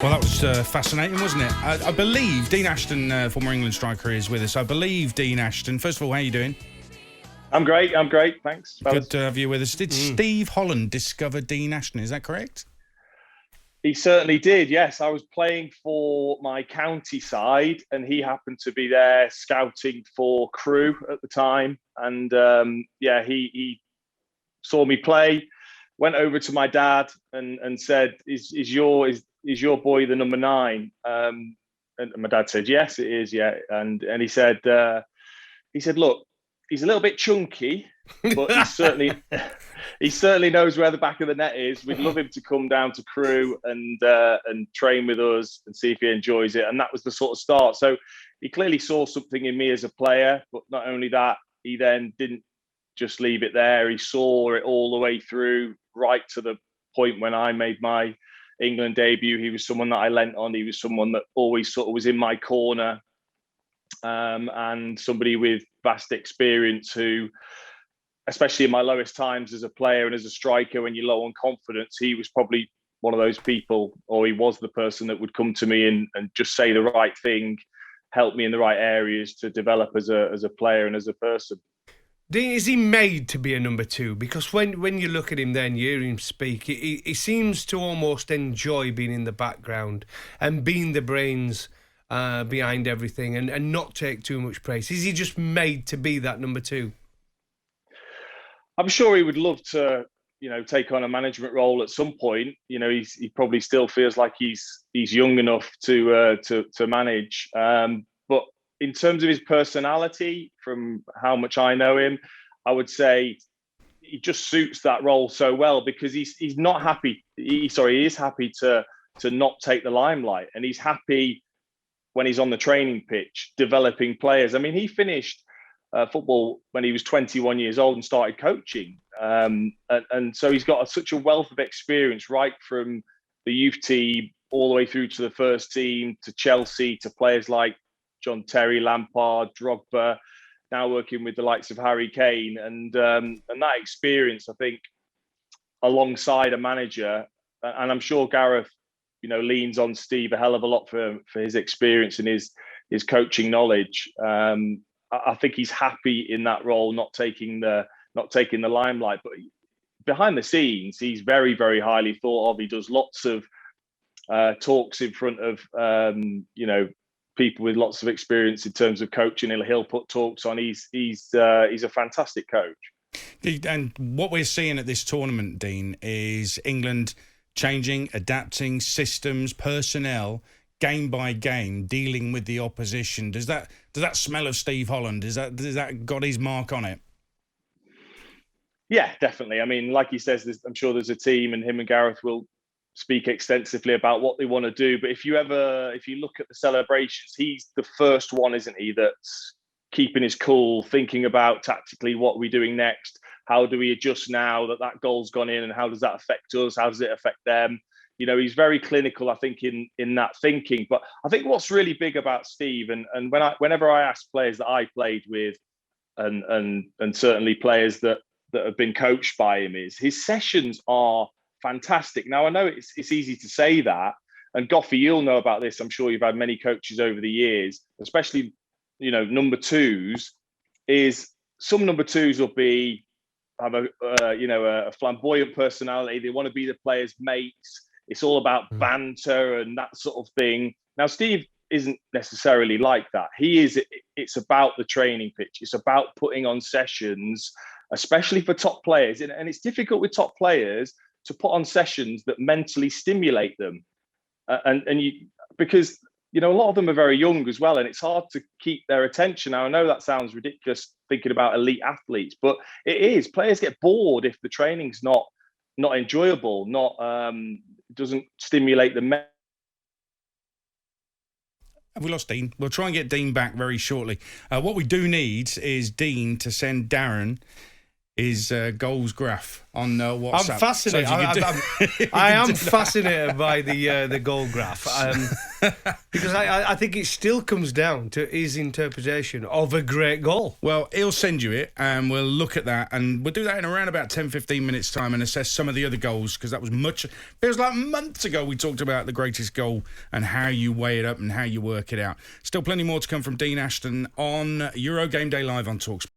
Well, that was fascinating, wasn't it? I believe Dean Ashton, former England striker, is with us. I believe Dean Ashton. First of all, how are you doing? I'm great. Thanks, fellas. Good to have you with us. Did Steve Holland discover Dean Ashton? Is that correct? He certainly did, yes. I was playing for my county side and he happened to be there scouting for Crewe at the time. And he saw me play, went over to my dad and said, is your boy the number 9? And my dad said, yes, it is, yeah. And he said, look, he's a little bit chunky, but he certainly knows where the back of the net is. We'd love him to come down to Crewe and train with us and see if he enjoys it. And that was the sort of start. So he clearly saw something in me as a player, but not only that, he then didn't just leave it there. He saw it all the way through, right to the point when I made my England debut. He was someone that I lent on. He was someone that always sort of was in my corner, and somebody with vast experience who, especially in my lowest times as a player and as a striker, when you're low on confidence, he was probably one of those people, or he was the person that would come to me and just say the right thing, help me in the right areas to develop as a player and as a person. Is he made to be a number 2? Because when you look at him then, you hear him speak, he seems to almost enjoy being in the background and being the brains behind everything and not take too much praise. Is he just made to be that number 2? I'm sure he would love to, take on a management role at some point. He probably still feels like he's young enough to manage. But in terms of his personality, from how much I know him, I would say he just suits that role so well because he's not happy. He is happy to not take the limelight, and he's happy when he's on the training pitch developing players. I mean, he finished football when he was 21 years old and started coaching. And so he's got such a wealth of experience, right from the youth team all the way through to the first team, to Chelsea, to players like John Terry, Lampard, Drogba, now working with the likes of Harry Kane. And that experience, I think, alongside a manager, and I'm sure Gareth, leans on Steve a hell of a lot for his experience and his coaching knowledge. I think he's happy in that role, not taking the limelight. But behind the scenes, he's very, very highly thought of. He does lots of talks in front of people with lots of experience in terms of coaching. He'll put talks on. He's a fantastic coach. And what we're seeing at this tournament, Dean, is England changing, adapting systems, personnel, game by game, dealing with the opposition. Does that smell of Steve Holland? Does that got his mark on it? Yeah, definitely. I mean, like he says, I'm sure there's a team, and him and Gareth will speak extensively about what they want to do. But if you look at the celebrations, he's the first one, isn't he, that's keeping his cool, thinking about tactically what we're doing next. How do we adjust now that goal's gone in, and how does that affect us? How does it affect them? He's very clinical, I think, in that thinking. But I think what's really big about Steve, and whenever I ask players that I played with, and certainly players that have been coached by him, is his sessions are fantastic. Now, I know it's easy to say that, and Goffey, you'll know about this. I'm sure you've had many coaches over the years, especially number 2s. Is some number 2s will have a flamboyant personality. They want to be the players' mates. It's all about banter and that sort of thing. Now, Steve isn't necessarily like that. It's about the training pitch. It's about putting on sessions, especially for top players. And it's difficult with top players to put on sessions that mentally stimulate them. Because a lot of them are very young as well, and it's hard to keep their attention. Now, I know that sounds ridiculous thinking about elite athletes, but it is. Players get bored if the training's not enjoyable, doesn't stimulate them. Have we lost Dean? We'll try and get Dean back very shortly. What we do need is Dean to send Darren his goals graph on WhatsApp. I'm fascinated. I am fascinated by the goal graph. Because I think it still comes down to his interpretation of a great goal. Well, he'll send you it, and we'll look at that, and we'll do that in around about 10, 15 minutes' time and assess some of the other goals, because that was feels like months ago we talked about the greatest goal and how you weigh it up and how you work it out. Still plenty more to come from Dean Ashton on Euro Game Day Live on talkSPORT.